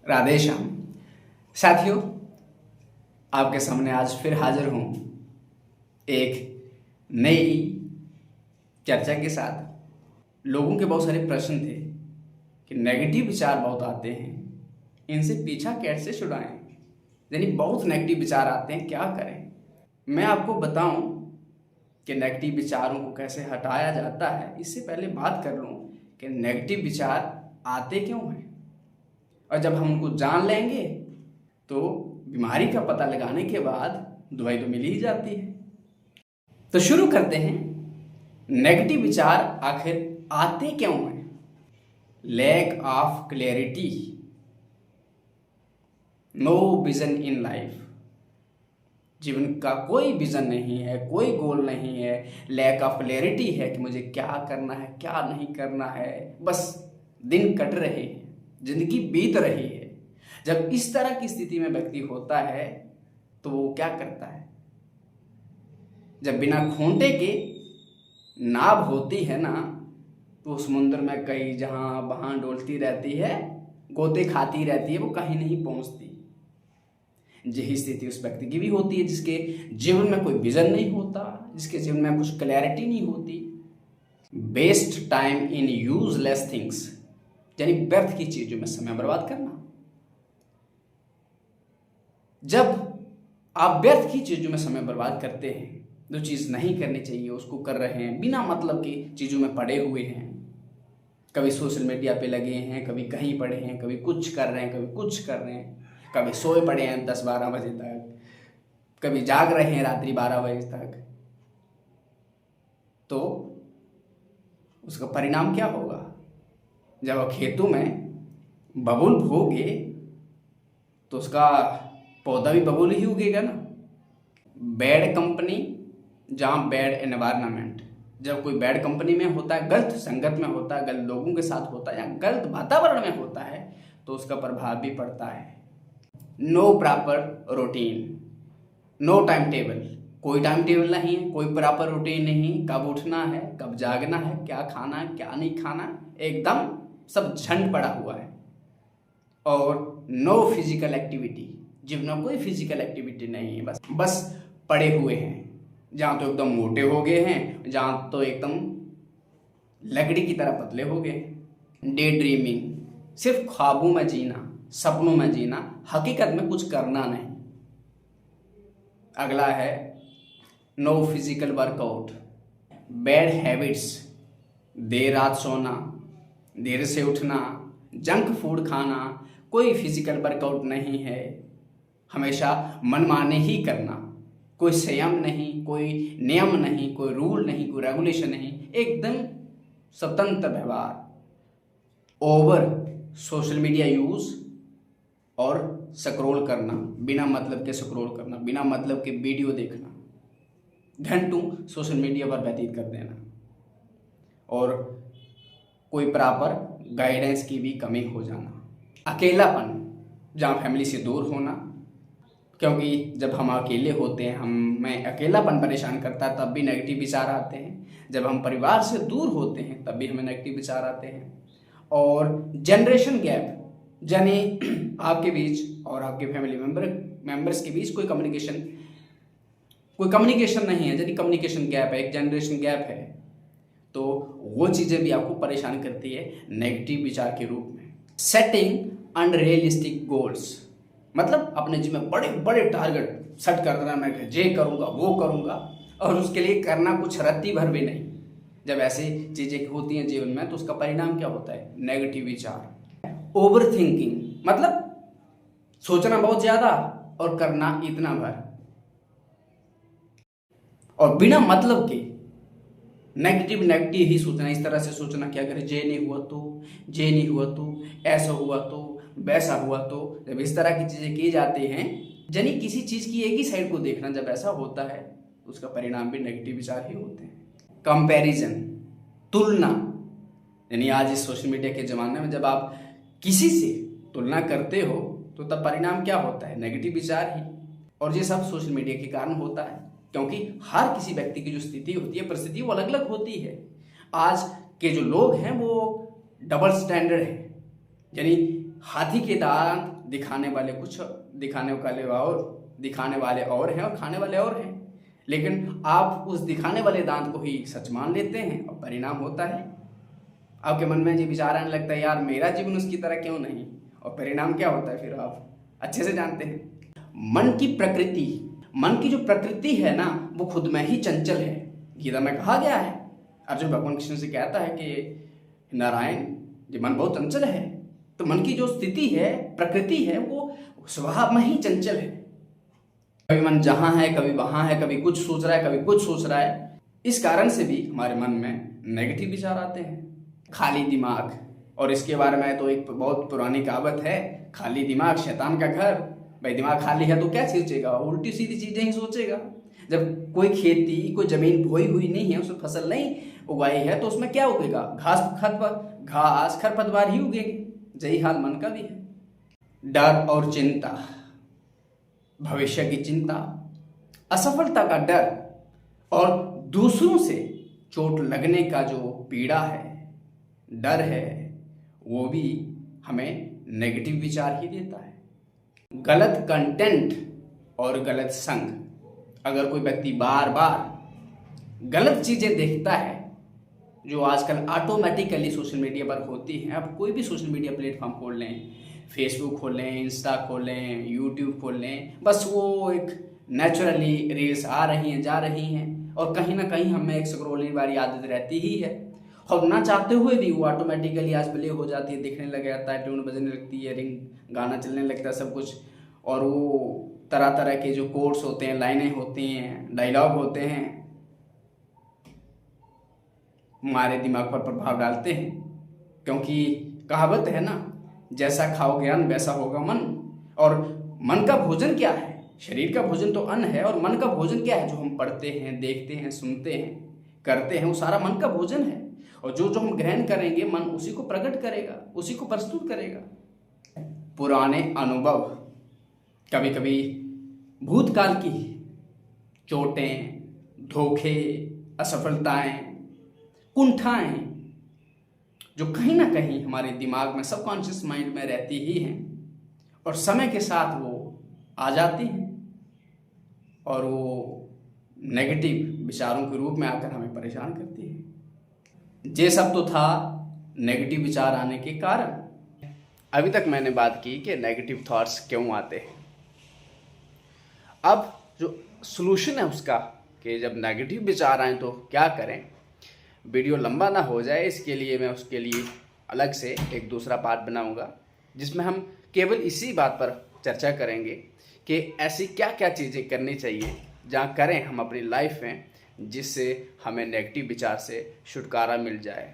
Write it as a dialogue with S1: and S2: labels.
S1: राधे श्याम। साथियों, आपके सामने आज फिर हाजिर हूँ एक नई चर्चा के साथ। लोगों के बहुत सारे प्रश्न थे कि नेगेटिव विचार बहुत आते हैं, इनसे पीछा कैसे छुड़ाएं। यानी बहुत नेगेटिव विचार आते हैं, क्या करें। मैं आपको बताऊं कि नेगेटिव विचारों को कैसे हटाया जाता है। इससे पहले बात कर लूं कि नेगेटिव विचार आते क्यों हैं, और जब हम उनको जान लेंगे तो बीमारी का पता लगाने के बाद दवाई तो मिल ही जाती है। तो शुरू करते हैं। नेगेटिव विचार आखिर आते क्यों हैं? Lack of clarity, no vision in life. जीवन का कोई विजन नहीं है, कोई गोल नहीं है। लैक ऑफ क्लैरिटी है कि मुझे क्या करना है, क्या नहीं करना है। बस दिन कट रहे हैं, जिंदगी बीत रही है। जब इस तरह की स्थिति में व्यक्ति होता है तो वो क्या करता है? जब बिना खूंटे के नाव होती है ना, तो समुद्र में कहीं जहां वहां डोलती रहती है, गोते खाती रहती है, वो कहीं नहीं पहुंचती। यही स्थिति उस व्यक्ति की भी होती है जिसके जीवन में कोई विजन नहीं होता, जिसके जीवन में कुछ क्लैरिटी नहीं होती। Waste time in useless things, यानी व्यर्थ की चीजों में समय बर्बाद करना। जब आप व्यर्थ की चीजों में समय बर्बाद करते हैं, जो चीज नहीं करनी चाहिए उसको कर रहे हैं, बिना मतलब की चीजों में पड़े हुए हैं, कभी सोशल मीडिया पे लगे हैं, कभी कहीं पड़े हैं, कभी कुछ कर रहे हैं, कभी कुछ कर रहे हैं, कभी सोए पड़े हैं 10-12 बजे तक, कभी जाग रहे हैं रात्रि 12 बजे तक, तो उसका परिणाम क्या होगा? जब खेतों में बबूल बोगे तो उसका पौधा भी बबूल ही उगेगा ना। बैड कंपनी जहाँ बैड एनवायरनमेंट, जब कोई बैड कंपनी में होता है, गलत संगत में होता है, गलत लोगों के साथ होता है या गलत वातावरण में होता है, तो उसका प्रभाव भी पड़ता है। No proper routine, no time table, कोई टाइम टेबल नहीं है, कोई प्रॉपर रूटीन नहीं। कब उठना है, कब जागना है, क्या खाना है, क्या नहीं खाना, एकदम सब झंड पड़ा हुआ है। और नो फिजिकल एक्टिविटी, जीवन में कोई फिजिकल एक्टिविटी नहीं है, बस पड़े हुए हैं। जहाँ तो एकदम मोटे हो गए हैं, जहाँ तो एकदम लकड़ी की तरह पतले हो गए। डे ड्रीमिंग, सिर्फ ख्वाबों में जीना, सपनों में जीना, हकीकत में कुछ करना नहीं। अगला है no physical workout, bad habits, देर रात सोना, देर से उठना, जंक फूड खाना, कोई फिजिकल वर्कआउट नहीं है। हमेशा मनमाने ही करना, कोई संयम नहीं, कोई नियम नहीं, कोई रूल नहीं, कोई रेगुलेशन नहीं, एकदम स्वतंत्र व्यवहार। ओवर सोशल मीडिया यूज और स्क्रॉल करना, बिना मतलब के स्क्रॉल करना, बिना मतलब के वीडियो देखना, घंटों सोशल मीडिया पर व्यतीत कर देना। और कोई प्रॉपर गाइडेंस की भी कमी हो जाना। अकेलापन, जहाँ फैमिली से दूर होना, क्योंकि जब हम अकेले होते हैं, हमें अकेलापन परेशान करता है, तब भी नेगेटिव विचार आते हैं। जब हम परिवार से दूर होते हैं तब भी हमें नेगेटिव विचार आते हैं। और जनरेशन गैप, यानी आपके बीच और आपके फैमिली मेंबर्स के बीच कोई कम्युनिकेशन नहीं है, यानी कम्युनिकेशन गैप है, एक जनरेशन गैप है, तो वो चीज़ें भी आपको परेशान करती है नेगेटिव विचार के रूप में। सेटिंग अनरियलिस्टिक गोल्स, मतलब अपने जीवन में बड़े बड़े टारगेट सेट कर देना, मैं ये करूँगा वो करूँगा, और उसके लिए करना कुछ रत्ती भर भी नहीं। जब ऐसी चीज़ें होती हैं जीवन में तो उसका परिणाम क्या होता है? नेगेटिव विचार। ओवर थिंकिंग, मतलब सोचना बहुत ज़्यादा और करना इतना भर, और बिना मतलब के नेगेटिव ही सोचना। इस तरह से सोचना कि अगर ये नहीं हुआ तो, ये नहीं हुआ तो, ऐसा हुआ तो, वैसा हुआ तो। जब इस तरह की चीजें की जाती हैं, यानी किसी चीज की एक ही साइड को देखना, जब ऐसा होता है तो उसका परिणाम भी नेगेटिव विचार ही होते हैं। कंपैरिजन, तुलना, यानी आज इस सोशल मीडिया के जमाने में जब आप किसी से तुलना करते हो तो तब परिणाम क्या होता है? नेगेटिव विचार ही। और ये सब सोशल मीडिया के कारण होता है, क्योंकि हर किसी व्यक्ति की जो स्थिति होती है, परिस्थिति, वो अलग अलग होती है। आज के जो लोग हैं वो डबल स्टैंडर्ड है, यानी हाथी के दांत दिखाने वाले और हैं और खाने वाले और हैं, लेकिन आप उस दिखाने वाले दांत को ही सच मान लेते हैं और परिणाम होता है आपके मन में ये विचार आने लगता है, यार मेरा जीवन उसकी तरह क्यों नहीं, और परिणाम क्या होता है फिर आप अच्छे से जानते हैं। मन की जो प्रकृति है ना, वो खुद में ही चंचल है। गीता में कहा गया है, अर्जुन भगवान कृष्ण से कहता है कि नारायण ये मन बहुत चंचल है। तो मन की जो स्थिति है, प्रकृति है, वो स्वभाव में ही चंचल है। कभी मन जहां है, कभी वहां है, कभी कुछ सोच रहा है, कभी कुछ सोच रहा है। इस कारण से भी हमारे मन में नेगेटिव विचार आते हैं। खाली दिमाग, और इसके बारे में तो एक बहुत पुरानी कहावत है, खाली दिमाग शैतान का घर। भाई दिमाग खाली है तो क्या सोचेगा, उल्टी सीधी चीजें ही सोचेगा। जब कोई खेती, कोई जमीन बोई हुई नहीं है, उसमें फसल नहीं उगाई है, तो उसमें क्या उगेगा, घास खरपतवार ही उगेगी। यही हाल मन का भी है। डर और चिंता, भविष्य की चिंता, असफलता का डर और दूसरों से चोट लगने का जो पीड़ा है, डर है, वो भी हमें नेगेटिव विचार ही देता है। गलत कंटेंट और गलत संग, अगर कोई व्यक्ति बार बार गलत चीजें देखता है, जो आजकल ऑटोमेटिकली सोशल मीडिया पर होती हैं। आप कोई भी सोशल मीडिया प्लेटफॉर्म खोल लें, फेसबुक खोल लें, इंस्टा खोल लें, यूट्यूब खोल लें, बस वो एक नेचुरली रील्स आ रही हैं, जा रही हैं, और कहीं ना कहीं हमें एक स्क्रॉलिंग वाली आदत रहती ही है, और ना चाहते हुए भी वो ऑटोमेटिकली आज प्ले हो जाती है, दिखने लग जाता है, ट्यून बजने लगती है, रिंग गाना चलने लगता है, सब कुछ। और वो तरह तरह के जो कोड्स होते हैं, लाइनें होती हैं, डायलॉग होते हैं, हमारे दिमाग पर प्रभाव डालते हैं। क्योंकि कहावत है ना, जैसा खाओ ज्ञान वैसा होगा मन। और मन का भोजन क्या है? शरीर का भोजन तो अन्न है, और मन का भोजन क्या है? जो हम पढ़ते हैं, देखते हैं, सुनते हैं, करते हैं, वो सारा मन का भोजन है। और जो जो हम ग्रहण करेंगे, मन उसी को प्रकट करेगा, उसी को प्रस्तुत करेगा। पुराने अनुभव, कभी कभी भूतकाल की चोटें, धोखे, असफलताएं, कुंठाएं, जो कहीं ना कहीं हमारे दिमाग में, सबकॉन्शियस माइंड में रहती ही हैं, और समय के साथ वो आ जाती हैं, और वो नेगेटिव विचारों के रूप में आकर हमें परेशान करती है। ये सब तो था नेगेटिव विचार आने के कारण। अभी तक मैंने बात की कि नेगेटिव थॉट्स क्यों आते हैं। अब जो सलूशन है उसका, कि जब नेगेटिव विचार आए तो क्या करें, वीडियो लंबा ना हो जाए, इसके लिए मैं उसके लिए अलग से एक दूसरा पार्ट बनाऊंगा, जिसमें हम केवल इसी बात पर चर्चा करेंगे कि ऐसी क्या क्या चीज़ें करनी चाहिए, जहाँ करें हम अपनी लाइफ में, जिससे हमें नेगेटिव विचार से छुटकारा मिल जाए।